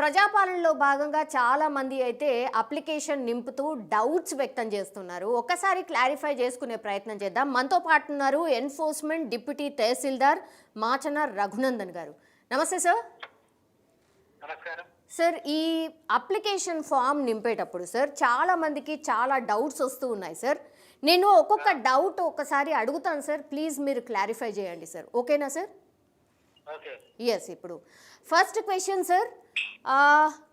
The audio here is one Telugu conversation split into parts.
ప్రజాపాలనలో భాగంగా చాలా మంది అయితే అప్లికేషన్ నింపుతూ డౌట్స్ వ్యక్తం చేస్తున్నారు. ఒక్కసారి క్లారిఫై చేసుకునే ప్రయత్నం చేద్దాం. మనతో పాటు ఉన్నారు ఎన్ఫోర్స్మెంట్ డిప్యూటీ తహసీల్దార్ మాచన రఘునందన్ గారు. నమస్తే సార్. నమస్కారం సార్, ఈ అప్లికేషన్ ఫామ్ నింపేటప్పుడు సార్ చాలా మందికి చాలా డౌట్స్ వస్తూ ఉన్నాయి సార్. నేను ఒక్కొక్క డౌట్ ఒకసారి అడుగుతాను సార్, ప్లీజ్ మీరు క్లారిఫై చేయండి సార్. ఓకేనా సార్? ఓకే. ఎస్. ఇప్పుడు ఫస్ట్ క్వశ్చన్ సార్,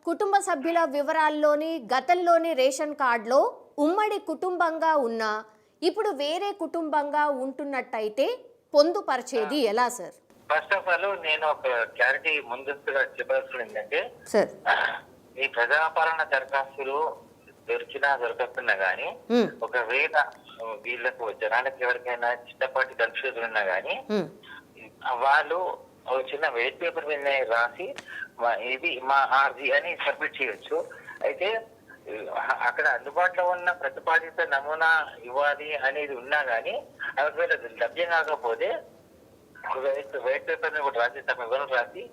కుటుంబ సభ్యుల వివరాల్లోని గతంలోని రేషన్ కార్డులో ఉమ్మడి కుటుంబంగా ఉన్న ఇప్పుడు వేరే కుటుంబంగా ఉంటున్నట్టయితే పొందుపరిచేది ఎలా సార్? ఫస్ట్ ఆఫ్ ఆల్ నేను ఒక క్లారిటీ ముందస్తుగా చెప్పాల్సింది ఏంటంటే సార్, ఈ ప్రజాపాలన దరఖాస్తులు దొరకకున్నా గానీ ఒకవేళ వీళ్ళకు జనానికి ఎవరికైనా చిన్నపాటి కన్ఫ్యూజన్ ఉన్నా గానీ వాళ్ళు ఒక చిన్న వెయిట్ పేపర్ మీద రాసి ఇది మా ఆర్జీ అని సబ్మిట్ చేయొచ్చు. అయితే అక్కడ అందుబాటులో ఉన్న ప్రతిపాదిత నమూనా ఇవ్వాలి అనేది ఉన్నా గానీ ఒకవేళ లభ్యం కాకపోతే వైట్ పేపర్ మీద కూడా రాసి తమ వివరణ రాసి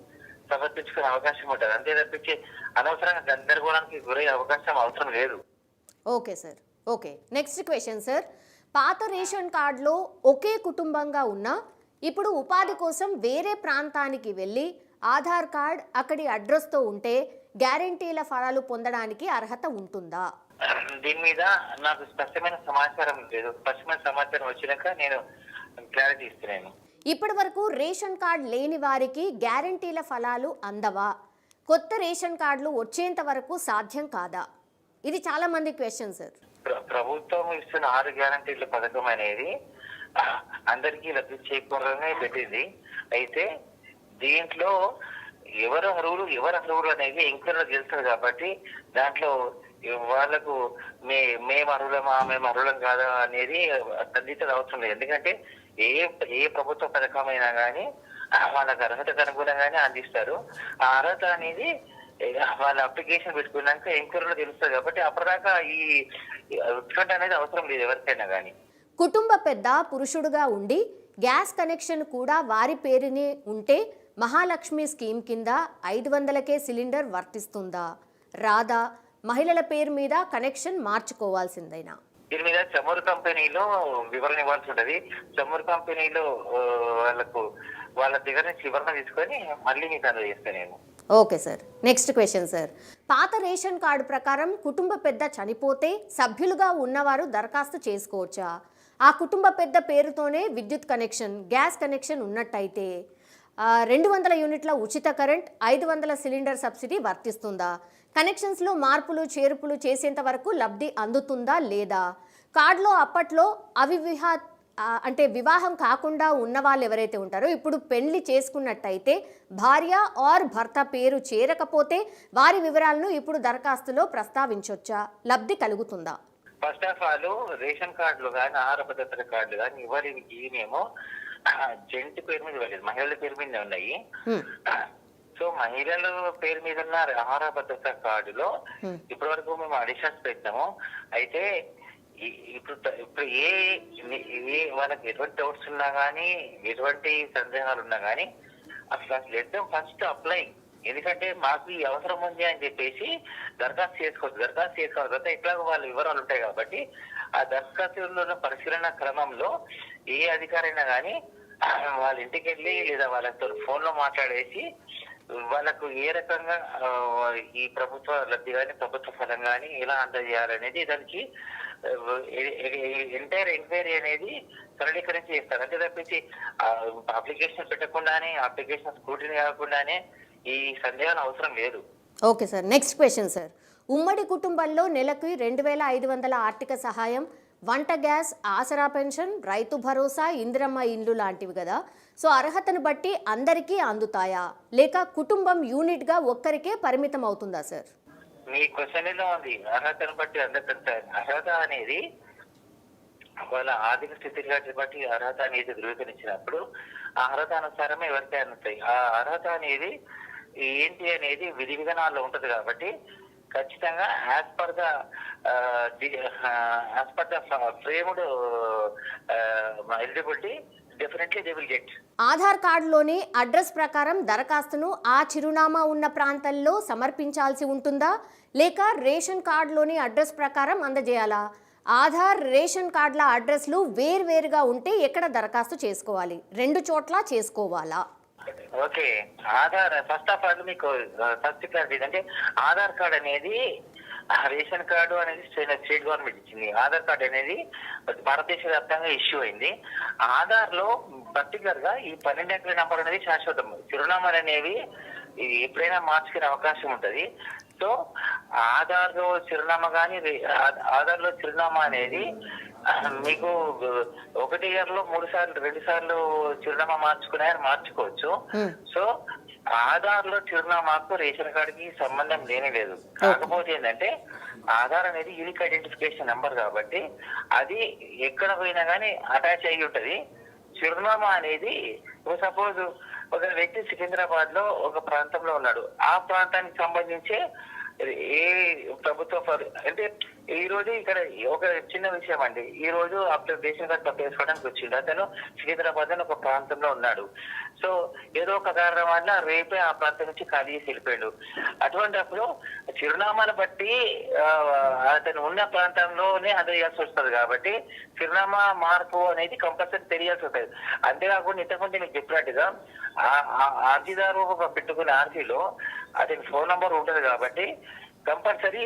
సమర్పించుకునే అవకాశం ఉంటుంది. అంతే తప్పించి అనవసరంగా గందరగోళానికి గురయ్యే అవకాశం అవసరం లేదు. Okay sir. Okay. Next question sir, పాత రేషన్ కార్డులో ఒకే కుటుంబంగా ఉన్న ఇప్పుడు ఉపాధి కోసం వేరే ప్రాంతానికి వెళ్ళి ఆధార్ కార్డ్ అక్కడి అడ్రస్తో ఉంటే గ్యారంటీల ఫలాలు పొందడానికి అర్హత ఉంటుందా? దీని మీద నాకు స్పష్టమైన సమాచారం లేదు. స్పష్టమైన సమాచారం వచ్చినాక నేను క్లారిటీ ఇస్తున్నాను. ఇప్పటి వరకు రేషన్ కార్డ్ లేని వారికి గ్యారంటీల ఫలాలు అందవా? కొత్త రేషన్ కార్డులు వచ్చేంత వరకు సాధ్యం కాదా? ఇది చాలా మంది క్వశ్చన్ సార్. ప్రభుత్వం ఇస్తున్న 6 గ్యారంటీల పథకం అనేది అందరికీ లబ్ధి చేకూరనే పెట్టింది. అయితే దీంట్లో ఎవరు అర్హులు అనేది ఎంక్వైరీలో తెలుస్తుంది కాబట్టి దాంట్లో వాళ్ళకు మేము అర్హులం కాదా అనేది ఖండిత అవసరం లేదు. ఎందుకంటే ఏ ప్రభుత్వ పథకం అయినా కానీ వాళ్ళకి అర్హతకు అనుగుణంగానే అందిస్తారు. ఆ అర్హత అనేది వాళ్ళ అప్లికేషన్ పెట్టుకున్నాక ఎంక్వైరీలో తెలుస్తుంది కాబట్టి అప్పటిదాకా ఈ ఉత్కంఠ అనేది అవసరం లేదు ఎవరికైనా కానీ. కుటుంబ పెద్ద పురుషుడుగా ఉండి గ్యాస్ కనెక్షన్ కూడా వారి పేరునే ఉంటే మహాలక్ష్మి స్కీమ్ కింద 500కే సిలిండర్ వర్తిస్తుందా రాదా? మహిళల పేరు మీద కనెక్షన్ మార్చుకోవాల్సిందేనా? దీని మీద చమురు కంపెనీలో వివరణ ఇవ్వాల్సి ఉంటుంది. చమురు కంపెనీలో వాళ్ళ దగ్గర నుంచి వివరణ తీసుకొని మళ్ళీ మీకు అందజేస్తాను నేను. Okay sir. Next question sir, పాత రేషన్ కార్డు ప్రకారం కుటుంబ పెద్ద చనిపోతే సభ్యులుగా ఉన్నవారు దరఖాస్తు చేసుకోవచ్చా? ఆ కుటుంబ పెద్ద పేరుతోనే విద్యుత్ కనెక్షన్, గ్యాస్ కనెక్షన్ ఉన్నట్టయితే 200 యూనిట్ల ఉచిత కరెంట్, 500 సిలిండర్ సబ్సిడీ వర్తిస్తుందా? కనెక్షన్స్లో మార్పులు చేర్పులు చేసేంత వరకు లబ్ధి అందుతుందా లేదా? కార్డులో అప్పట్లో వివాహం కాకుండా ఉన్న వాళ్ళు ఎవరైతే ఉంటారో ఇప్పుడు పెళ్లి చేసుకున్నట్టయితే భార్య ఆర్ భర్త పేరు చేరకపోతే వారి వివరాలను ఇప్పుడు దరఖాస్తులో ప్రస్తావించొచ్చా? లబ్ధి కలుగుతుందా? ఫస్ట్ ఆఫ్ ఆల్ రేషన్ కార్డులు కానీ ఆహార భద్రత కార్డులు కానీ ఇవేమో జెంట్ పేరు మీద ఇవ్వలేదు, మహిళల పేరు మీద ఉన్నాయి. సో మహిళల పేరు మీద ఉన్న ఆహార భద్రత కార్డులో ఇప్పటి వరకు మేము అడిషన్స్ పెట్టాము. అయితే ఇప్పుడు వాళ్ళకి ఎటువంటి డౌట్స్ ఉన్నా కానీ ఎటువంటి సందేహాలు ఉన్నా కానీ అసలు లెట్ దెమ్ ఫస్ట్ అప్లై. ఎందుకంటే మాకు ఈ అవసరం ఉంది అని చెప్పేసి దరఖాస్తు చేసుకోవచ్చు. దరఖాస్తు చేసుకోవాలి తర్వాత ఎట్లాగో వాళ్ళ వివరాలు ఉంటాయి కాబట్టి ఆ దరఖాస్తులో పరిశీలన క్రమంలో ఏ అధికారైనా కానీ వాళ్ళ ఇంటికి వెళ్ళి లేదా వాళ్ళతో ఫోన్ లో మాట్లాడేసి వాళ్ళకు ఏ రకంగా ఈ ప్రభుత్వ లబ్ధి కానీ ప్రభుత్వ ఫలం కానీ ఎలా అందజేయాలనేది దానికి ఎంటైర్ ఎంక్వైరీ అనేది సరళీకరించి చేస్తారు. అంతే తప్పించి అప్లికేషన్ పెట్టకుండానే అప్లికేషన్ స్క్రూటినీ కాకుండానే ఈ సందేహాలు అవసరం లేదు. Okay sir. Next question sir, ఉమ్మడి కుటుంబంలో నెలకు 2500 ఆర్థిక సహాయం, వంట గ్యాస్, ఆసరా పెన్షన్, రైతు భరోసా, ఇందిరమ్మ ఇండ్లు లాంటివి కదా. సో అర్హతను బట్టి అందరికీ అందుతాయా లేక కుటుంబం యూనిట్గా ఒక్కరికే పరిమితం అవుతుందా సార్? మీ క్వశ్చన్ లో ఉంది అర్హతను బట్టి అందరికంటే. అర్హత అనేది వాళ్ళ ఆర్థిక స్థితిగతి బట్టి అర్హత అనేది ధృవీకరించినప్పుడు ఆ అర్హత అనుసారమే ఎవరికైనా అందుతాయి. ఆ అర్హత అనేది ఏంటి అనేది విధి విధానాల్లో ఉంటది కాబట్టి ఖచ్చితంగా as per the framed eligibility definitely they will get. Aadhaar కార్డులోని అడ్రస్ ప్రకారం దరఖాస్తును ఆ చిరునామా ఉన్న ప్రాంతంలో సమర్పించాల్సి ఉంటుందా, లేక రేషన్ కార్డులోని అడ్రస్ ప్రకారం అందజేయాలా? ఆధార్, రేషన్ కార్డుల అడ్రస్లు వేర్వేరుగా ఉంటే ఎక్కడ దరఖాస్తు చేసుకోవాలి? 2 చోట్ల చేసుకోవాలా? Okay, Aadhaar first of all మీకు ఫస్ట్ క్లారిటీ ఏంటంటే ఆధార్ కార్డ్ అనేది రేషన్ కార్డు అనేది స్టేట్ గవర్నమెంట్ ఇచ్చింది. ఆధార్ కార్డు అనేది భారతదేశ వ్యాప్తంగా ఇష్యూ అయింది. ఆధార్ లో పర్టికులర్ గా ఈ 12 అంకెల నంబర్ అనేది శాశ్వతం. చిరునామాలు అనేవి ఎప్పుడైనా మార్చుకునే అవకాశం ఉంటది. సో ఆధార్ లో చిరునామా కానీ ఆధార్ లో చిరునామా అనేది మీకు 1 ఇయర్ లో 3 సార్లు 2 సార్లు చిరునామా మార్చుకోవచ్చు. సో ఆధార్ లో చిరునామాకు రేషన్ కార్డుకి సంబంధం లేనే లేదు. కాకపోతే ఏంటంటే ఆధార్ అనేది యూనిక్ ఐడెంటిఫికేషన్ నెంబర్ కాబట్టి అది ఎక్కడ పోయినా కానీ అటాచ్ అయ్యి ఉంటది. చిరునామా అనేది సపోజ్ ఒక వ్యక్తి సికింద్రాబాద్ లో ఒక ప్రాంతంలో ఉన్నాడు, ఆ ప్రాంతానికి సంబంధించే ఏ ప్రభుత్వ అంటే ఈ రోజు ఇక్కడ ఒక చిన్న విషయం అండి, ఈ రోజు రేషన్ కార్డు తప్పేసుకోవడానికి వచ్చిండు. అతను సికింద్రాబాద్ అని ఒక ప్రాంతంలో ఉన్నాడు. సో ఏదో ఒక కారణం వల్ల రేపే ఆ ప్రాంతం నుంచి ఖాళీ చేసి వెళ్ళిపోయాడు. అటువంటిప్పుడు చిరునామాను బట్టి అతను ఉన్న ప్రాంతంలోనే అందజేయాల్సి వస్తుంది. కాబట్టి చిరునామా మార్పు అనేది కంపల్సరీ తెలియాల్సి ఉంటుంది. అంతేకాకుండా ఇంతకుముందు మీకు చెప్పినట్టుగా అర్జీదారు పెట్టుకునే ఆర్జీలో అతని ఫోన్ నంబర్ ఉంటుంది కాబట్టి కంపల్సరీ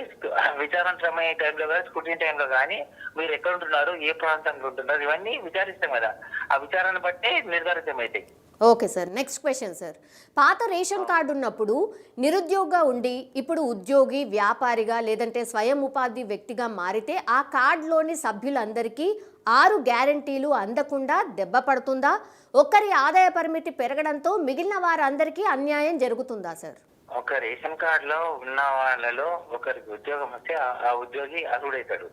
విచారణ సమయ టైంలో కానీ స్కూటీ టైంలో కానీ మీరు ఎక్కడ ఉంటున్నారు, ఏ ప్రాంతంలో ఉంటున్నారు, ఇవన్నీ విచారిస్తాం కదా. ఆ విచారణ బట్టే నిర్ధారితమైతాయి. Okay sir, next question sir. పాత రేషన్ కార్డు ఉన్నప్పుడు నిరుద్యోగిగా ఉండి ఇప్పుడు ఉద్యోగి, వ్యాపారిగా లేదంటే స్వయం ఉపాధి వ్యక్తిగా మారితే ఆ కార్డులోని సభ్యులందరికీ 6 గ్యారంటీలు అందకుండా దెబ్బ పడుతుందా? ఒక్కరి ఆదాయ పరిమితి పెరగడంతో మిగిలిన వారందరికీ అన్యాయం జరుగుతుందా సార్? ఒక రేషన్ కార్డు లో ఉన్న వాళ్ళలో ఒకరికి ఉద్యోగం వస్తే ఆ ఉద్యోగి అర్హుడైతాడు.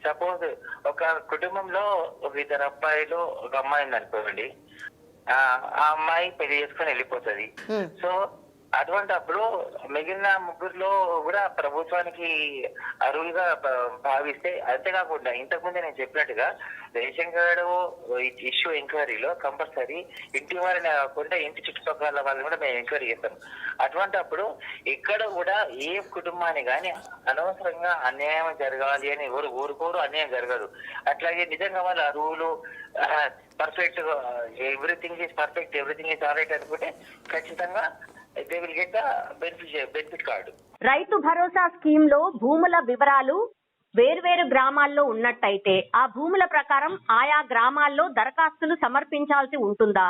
సపోజ్ ఒక కుటుంబంలో ఒక 2 అబ్బాయిలు ఒక అమ్మాయి ఉంది అనుకోండి, ఆ అమ్మాయి పెళ్లి చేసుకొని వెళ్ళిపోతుంది. సో అటువంటిప్పుడు మిగిలిన ముగ్గురులో కూడా ప్రభుత్వానికి అర్హులుగా భావిస్తే, అంతేకాకుండా ఇంతకుముందే నేను చెప్పినట్టుగా రేషన్ కార్డు ఇష్యూ ఎంక్వైరీలో కంపల్సరీ ఇంటి వారిని కాకుండా ఇంటి చుట్టుపక్కల వాళ్ళని కూడా మేము ఎంక్వైరీ చేస్తాం. అటువంటిప్పుడు ఇక్కడ కూడా ఏ కుటుంబాన్ని కానీ అనవసరంగా అన్యాయం జరగాలి అని ఎవరు ఊరుకోరు, అన్యాయం జరగదు. అట్లాగే నిజంగా వాళ్ళ అర్హులు perfect, everything is perfect, everything is all right అనుకుంటే ఖచ్చితంగా they will get the benefit card. Rythu Bharosa scheme లో భూముల వివరాలు వేర్వేరు గ్రామాల్లో ఉన్నట్టయితే ఆ భూముల ప్రకారం ఆయా గ్రామాల్లో దరఖాస్తులు సమర్పించాల్సి ఉంటుందా,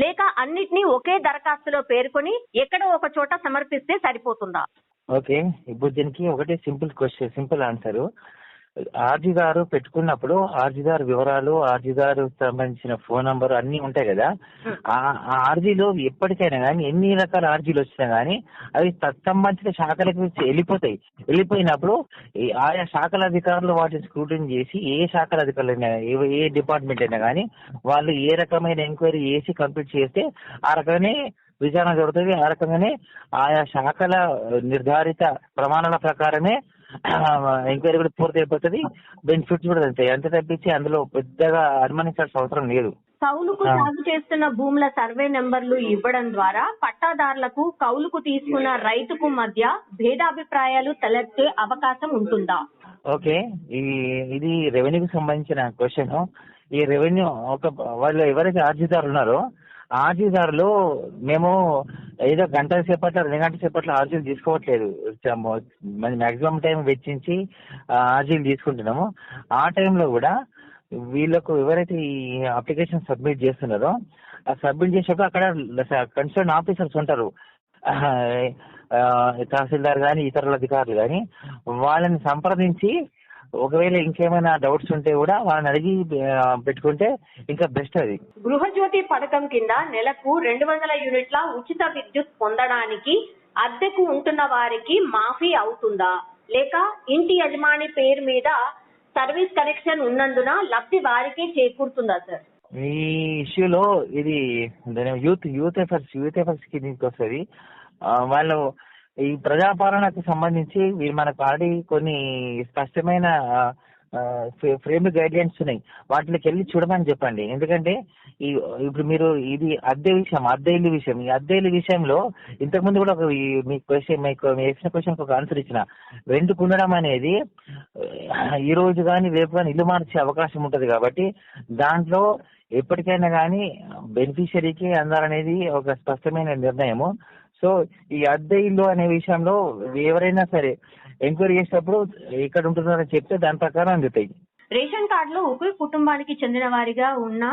లేక అన్నిటినీ ఒకే దరఖాస్తులో పేర్కొని ఎక్కడో ఒక చోట సమర్పిస్తే సరిపోతుందా? ఓకే, ఇప్పుడు దీనికి ఒకటే సింపుల్ ఆన్సర్. ఆర్జీదారు పెట్టుకున్నప్పుడు ఆర్జీదారు వివరాలు, ఆర్జీదారు సంబంధించిన ఫోన్ నంబర్ అన్ని ఉంటాయి కదా. ఆ ఆర్జీలో ఎప్పటికైనా కానీ ఎన్ని రకాల ఆర్జీలు వచ్చినా కానీ అవి తత్సంబంధిత శాఖలకు వెళ్ళిపోతాయి. వెళ్ళిపోయినప్పుడు ఆయా శాఖల అధికారులు వాటిని స్క్రూటినీ చేసి ఏ శాఖల అధికారులు అయినా ఏ డిపార్ట్మెంట్ అయినా కానీ వాళ్ళు ఏ రకమైన ఎంక్వైరీ చేసి కంప్లీట్ చేస్తే ఆ రకమే విచారణ జరుగుతుంది. ఆ రకంగానే ఆయా శాఖల నిర్ధారిత ప్రమాణాల ప్రకారమే ఎంక్వైరీ కూడా పూర్తి అయిపోతుంది, బెనిఫిట్స్ కూడా వెళ్తాయి. అంతే తప్పించి అందులో పెద్దగా అనుమానించాల్సిన అవసరం లేదు. కౌలుకు సాగు చేస్తున్న భూముల సర్వే నెంబర్లు ఇవ్వడం ద్వారా పట్టాదారులకు కౌలుకు తీసుకున్న రైతుకు మధ్య భేదాభిప్రాయాలు తలెత్తే అవకాశం ఉంటుందా? ఓకే, ఇది రెవెన్యూకి సంబంధించిన క్వశ్చన్. ఈ రెవెన్యూ వాళ్ళు ఎవరైతే అర్జీదారులు ఉన్నారో ఆర్జీదారులు మేము ఏదో గంట సేపట్లో 2 గంటల సేపట్లో ఆర్జీలు తీసుకోవట్లేదు. మాక్సిమం టైం వెచ్చించి ఆర్జీలు తీసుకుంటున్నాము. ఆ టైంలో కూడా వీళ్ళకు ఎవరైతే ఈ అప్లికేషన్ సబ్మిట్ చేస్తున్నారో ఆ సబ్మిట్ చేసేటప్పుడు అక్కడ కన్సర్న్ ఆఫీసర్స్ ఉంటారు, తహసీల్దార్ కానీ ఇతరుల అధికారులు కానీ, వాళ్ళని సంప్రదించి ఒకవేళ ఇంకేమైనా డౌట్స్ ఉంటే కూడా వాళ్ళని అడిగి పెట్టుకుంటే ఇంకా బెస్ట్. అది గృహజ్యోతి పథకం కింద నెలకు 200 యూనిట్ల ఉచిత విద్యుత్ పొందడానికి అద్దెకు ఉంటున్న వారికి మాఫీ అవుతుందా, లేక ఇంటి యజమాని పేరు మీద సర్వీస్ కనెక్షన్ ఉన్నందున లబ్ధి వారికే చేకూరుతుందా సార్? ఈ ఇష్యూలో ఇది యూత్ ఎఫర్ట్స్ కిందకి వస్తుంది. వాళ్ళు ఈ ప్రజాపాలనకు సంబంధించి మనకు ఆల్రెడీ కొన్ని స్పష్టమైన ఫ్రేమ్ గైడ్ లైన్స్ ఉన్నాయి, వాటికి వెళ్ళి చూడమని చెప్పండి. ఎందుకంటే ఇప్పుడు మీరు ఇది అద్దె ఇల్లు విషయం, ఈ అద్దె ఇల్లు విషయంలో ఇంతకుముందు కూడా మీకు వేసిన క్వశ్చన్ ఒక ఆన్సర్ ఇచ్చిన. రెంట్కు ఉండడం అనేది ఈ రోజు కానీ రేపు కానీ ఇల్లు మార్చే అవకాశం ఉంటది కాబట్టి దాంట్లో ఎప్పటికైనా కానీ బెనిఫిషరీకి అందాలనేది ఒక స్పష్టమైన నిర్ణయము. సో ఈ అద్దె ఇల్లు అనే విషయంలో ఎవరైనా సరే ఎంక్వైరీ చేసేటప్పుడు ఎక్కడ ఉంటున్నారని చెప్తే దాని ప్రకారం అందుతాయి. రేషన్ కార్డులో ఒకే కుటుంబానికి చెందిన వారిగా ఉన్న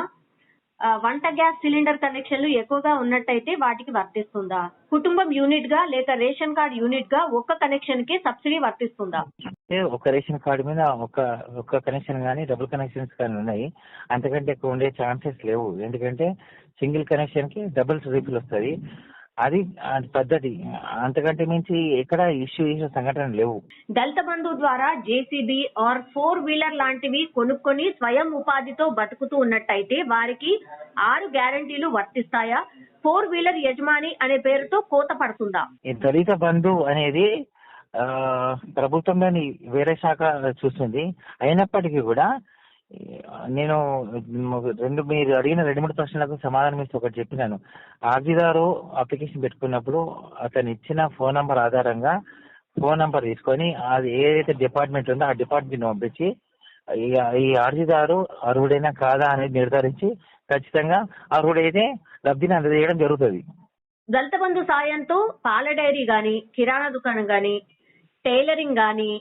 వంట గ్యాస్ సిలిండర్ కనెక్షన్లు ఎక్కువగా ఉన్నట్టయితే వాటికి వర్తిస్తుందా? కుటుంబం యూనిట్ గా లేక రేషన్ కార్డ్ యూనిట్ గా ఒక్క కనెక్షన్ కి సబ్సిడీ వర్తిస్తుందా? అంటే ఒక రేషన్ కార్డు మీద ఒక కనెక్షన్ కానీ డబుల్ కనెక్షన్స్ కానీ ఉన్నాయి, అంతకంటే ఎక్కువ ఉండే ఛాన్సెస్ లేవు. ఎందుకంటే సింగిల్ కనెక్షన్ కి డబుల్ రీఫిల్ వస్తుంది, అది పద్ధతి. అంతకంటే మించి ఎక్కడ ఇష్యూ చేసిన సంఘటన లేవు. దళిత బంధు ద్వారా జేసీబీ ఆర్ 4 వీలర్ లాంటివి కొనుక్కొని స్వయం ఉపాధితో బతుకుతూ ఉన్నట్టయితే వారికి 6 గ్యారంటీలు వర్తిస్తాయా? 4 వీలర్ యజమాని అనే పేరుతో కోత పడుతుందా? ఈ దళిత బంధు అనేది ప్రభుత్వంలోని వేరే శాఖ చూస్తుంది. అయినప్పటికీ కూడా నేను మీరు అడిగిన 2-3 ప్రశ్నలకు సమాధానం ఇస్తూ ఒకటి చెప్పినాను. అర్జీదారు అప్లికేషన్ పెట్టుకున్నప్పుడు అతను ఇచ్చిన ఫోన్ నంబర్ ఆధారంగా ఫోన్ నంబర్ తీసుకొని అది ఏదైతే డిపార్ట్మెంట్ ఉందో ఆ డిపార్ట్మెంట్ పంపించి ఈ అర్జీదారు అర్హుడైనా కాదా అనేది నిర్ధారించి ఖచ్చితంగా అర్హుడైతే లబ్ధిని అందజేయడం జరుగుతుంది. దళిత బంధు సాయంతో పాల డైరీ గాని, కిరాణా దుకాణం గాని, టైలరింగ్ గాని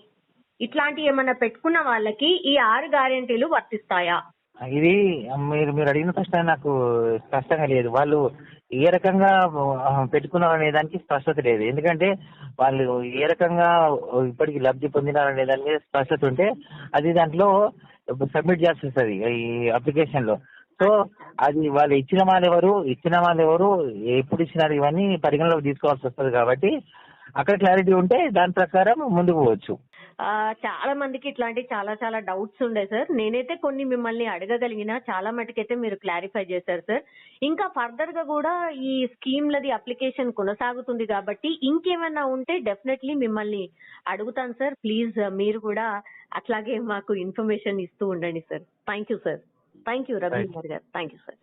ఇట్లాంటి ఏమన్నా పెట్టుకున్న వాళ్ళకి ఈ 6 గ్యారెంటీలు వర్తిస్తాయా? ఇది మీరు అడిగిన ప్రశ్న నాకు స్పష్టంగా లేదు. వాళ్ళు ఏ రకంగా పెట్టుకున్నారనే దానికి స్పష్టత లేదు. ఎందుకంటే వాళ్ళు ఏ రకంగా ఇప్పటికి లబ్ధి పొందినారనే దాని మీద స్పష్టత ఉంటే అది దాంట్లో సబ్మిట్ చేయాల్సి వస్తుంది ఈ అప్లికేషన్ లో. సో అది వాళ్ళు ఇచ్చిన వాళ్ళు ఎవరు ఎప్పుడు ఇచ్చినారు ఇవన్నీ పరిగణలోకి తీసుకోవాల్సి వస్తుంది. కాబట్టి అక్కడ క్లారిటీ ఉంటే దాని ప్రకారం ముందుకు పోవచ్చు. చాలా మందికి ఇట్లాంటి చాలా డౌట్స్ ఉండే సార్. నేనైతే కొన్ని మిమ్మల్ని అడగగలిగిన, చాలా మటుకైతే మీరు క్లారిఫై చేశారు సార్. ఇంకా ఫర్దర్ గా కూడా ఈ స్కీమ్లది అప్లికేషన్ కొనసాగుతుంది కాబట్టి ఇంకేమైనా ఉంటే డెఫినెట్లీ మిమ్మల్ని అడుగుతాను సార్. ప్లీజ్ మీరు కూడా అట్లాగే మాకు ఇన్ఫర్మేషన్ ఇస్తూ ఉండండి sir. Thank you sir. Thank you Ravindra garu. Thank you sir.